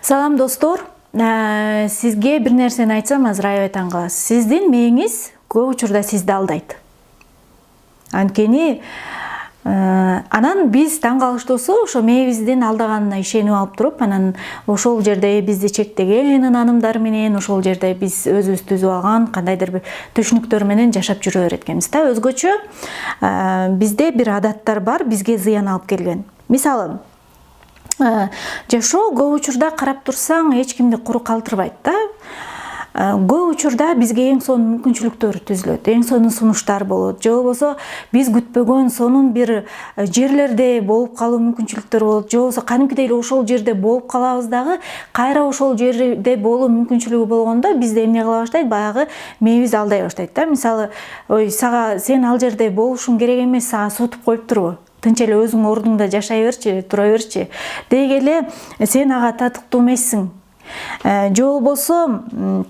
Салам достор, сизге бир нерсени айтсам азыр аябай таң каласыз. Сиздин мээңиз көп учурда сизди алдайт. Анткени анан биз таң калыштуусу ошо мээбиздин алдаганына ишенип алып туруп, анан ошол жерде бизди чектеген ынанымдар менен, ошол жерде биз өзүбүз түзүп алган кандайдыр бир түшүнүктөр менен жашап жүрө берет экенбиз да. Өзгөчө бизде бир адаттар бар, бизге зыян алып келген. Мисалы, жашоо көп учурда карап турсаң эч кимди куру калтырбайт да. Көп учурда бизге эң сонун мүмкүнчүлүктөр түзүлөт, эң сонун сунуштар болот. Же болбосо биз күтпөгөн сонун бир жерлерде болуп калуу мүмкүнчүлүктөр болот. Же болбосо кадимкидей эле ошол жерде болуп калабыз дагы, кайра ошол жерде болуу мүмкүнчүлүгү болгондо бизде эмне кыла баштайт? Баягы мээбиз алдай баштайт да. Мисалы, ой, сен ал жерде болушуң керек эмес, сага сотуп коюптурбу? Тынч эле өзүң ордуңда жашай берчи, тура берчи. Деги эле сен ага татыктуу эмессиң. Же болбосо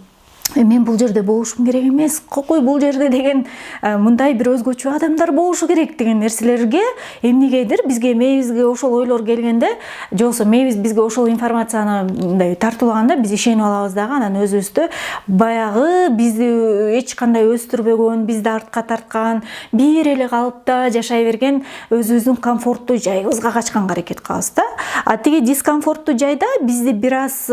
мен бул жерде болушум керек эмес, кокой бул жерде деген мындай бир өзгөчө адамдар болушу керек деген нерселерге эмнегедир бизге мээбизге ошол ойлор келгенде, же болбосо мээбиз бизге ошол информацияны мындай тартуулаганда биз ишенип алабыз дагы, анан өзүбүздү баягы бизди эч кандай өстүрбөгөн, бизди артка тарткан, бир эле калыпта жашай берген өзүбүздүн комфорттуу жайыбызга качканга аракет кылабыз да. А тиги дискомфорттуу жайда бизди бир аз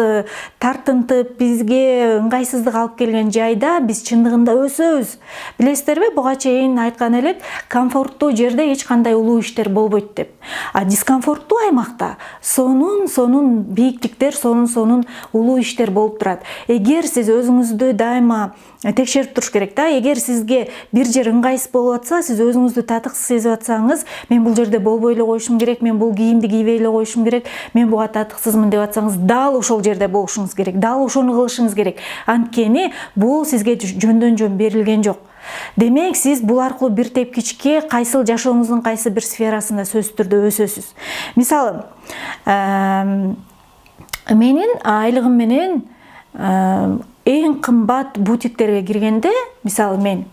тартынтып, бизге ыңгайсыздык алып келген жайда биз чындыгында өсөбүз. Билесиздерби, буга чейин айткан элек, комфорттуу жерде эч кандай улуу иштер болбойт деп. А дискомфорттуу аймакта сонун бийиктиктер, сонун улуу иштер болуп турат. Эгер сиз өзүңүздү дайыма текшерип туруш керек да. Эгер сизге бир жер ыңгайсыз болуп атса, сиз өзүңүздү татыксыз сезип атсаңыз, мен бул жерде болбой эле коюшум керек, мен бул кийимди кийбей эле коюшум керек, мен буга татыксызмын деп атсаңыз, дал ошол жерде болушуңуз керек, дал ошону кылышыңыз керек. Анткени бул сизге жөндөн жөн берилген жок. Демек, сиз бул аркылуу бир тепкичке кайсыл жашооңуздун кайсы бир сферасында сөзсүз түрдө өсөсүз. Мисалы, менин айлыгым менен эң кымбат бутиктерге киргенде, мисалы мен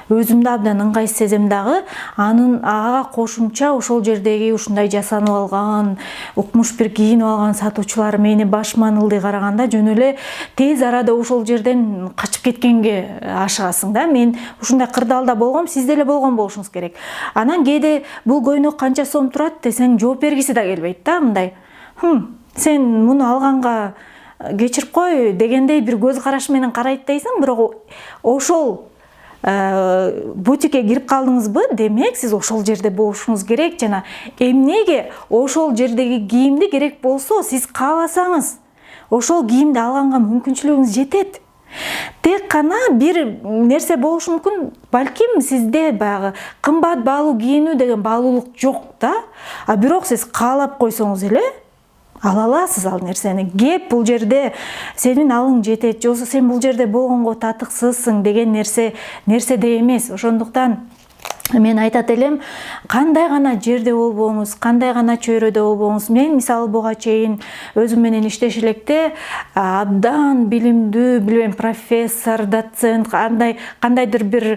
өзүмдү абдан ыңгайсыз сезем дагы, ага кошумча ошол жердеги ушундай жасанып алган, укмуш бир кийинип алган сатуучулар мени башыман ылдый караганда жөн эле тез арада ошол жерден качып кеткенге ашыгасың да. Мен ушундай кырдаалда болгом, сиз деле болгон болушуңуз керек. Анан кээде бул көйнөк канча сом турат десең, жооп бергиси да келбейт да, мындай. Сен муну алганга кечирип кой дегендей бир көз караш менен карайт дейсиң, бирок ошол бутикке кирип калдыңызбы, демек сиз ошол жерде болушуңуз керек. Жана эмнеге ошол жердеги кийимди керек болсо, сиз кааласаңыз ошол кийимди алганга мүмкүнчүлүгүңүз жетет. Тек кана бир нерсе болушу мүмкүн, балким сизде баягы кымбат баалуу кийинүү деген баалуулук жок да, а бирок сиз каалап койсоңуз эле ала аласыз ал нерсени. Кеп бул жерде сенин алың жетет, же болбосо сен бул жерде болгонго татыксызсың деген нерседе эмес. Ошондуктан мен айтат элем, кандай гана жерде болбоңуз, кандай гана чөйрөдө болбоңуз. Мен мисалы буга чейин өзүм менен иштеш электе абдан билимдүү, билбейм, профессор, доцент, кандайдыр бир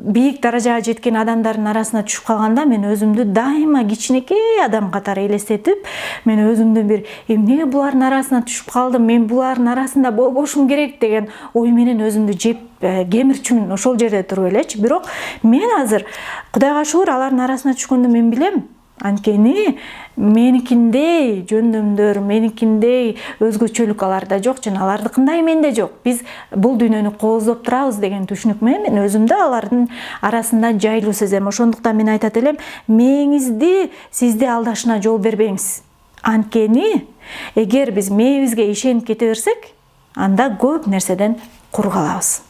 бийик даражага жеткен адамдардын арасына түшүп калганда, мен өзүмдү дайыма кичинекей адам катары элестетип, мен өзүмдү бир эмнеге булардын арасына түшүп калдым, мен булардын арасында болбошум керек деген ой менен өзүмдү жеп кемирчүмүн ошол жерде туруп элечи. Бирок мен азыр Кудайга шүгүр алардын арасына түшкөндө мен билем. Анткени меникиндей жөндөмдөр, меникиндей өзгөчөлүк аларда жок, жана алардыкындай менде жок. Биз бул дүйнөнү кооздоп турабыз деген түшүнүк менен мен өзүмдү алардын арасында жайлуу сезем. Ошондуктан мен айтат элем, мээңизди сизди алдашына жол бербеңиз. Анткени эгер биз мээбизге ишенип кете берсек, анда көп нерседен кур калабыз.